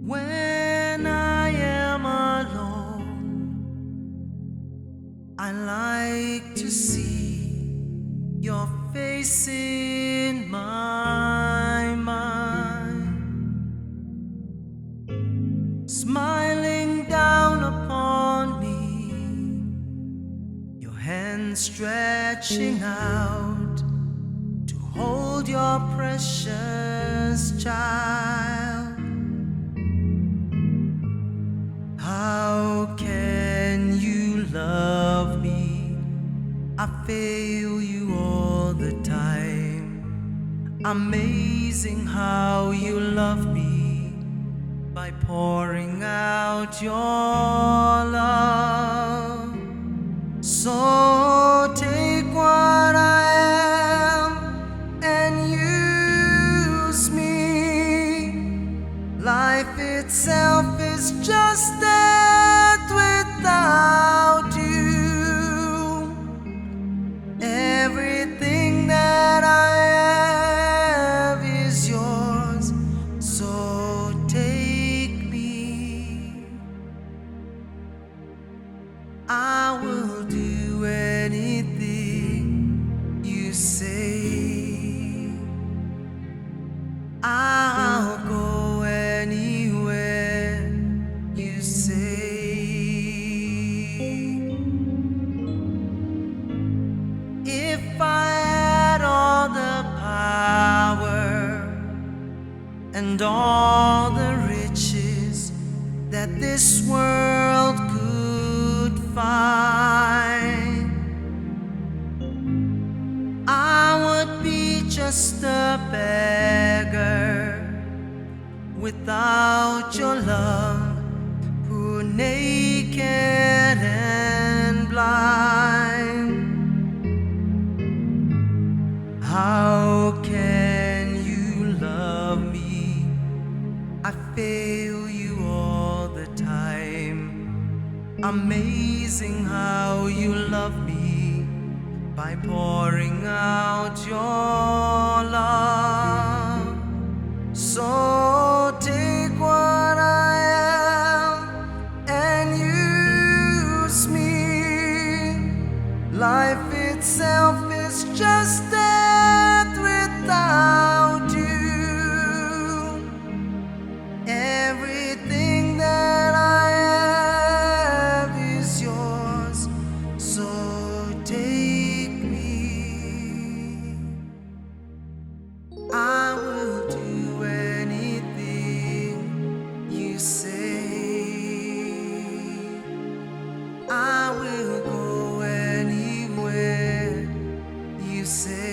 When I am alone, I like to see your face in my mind, smiling down upon me, your hand stretching out to hold your precious child. How can you love me? I fail you all the time. Amazing how you love me by pouring out your love. So take what I am and use me. Life itself is just death without you. Everything that I have is yours, so take me. I will do anything you say. I'll go anywhere you say. If I had all the power and all the riches that this world could find, I would be just a beggar without your love, poor, naked and blind. How can you love me? I fail you all the time. Amazing how you love me by pouring out your love. So take what I am and use me. Life itself is just death without you. Everything that I have is yours, so take me. I will do anything you say. I will go anywhere you say.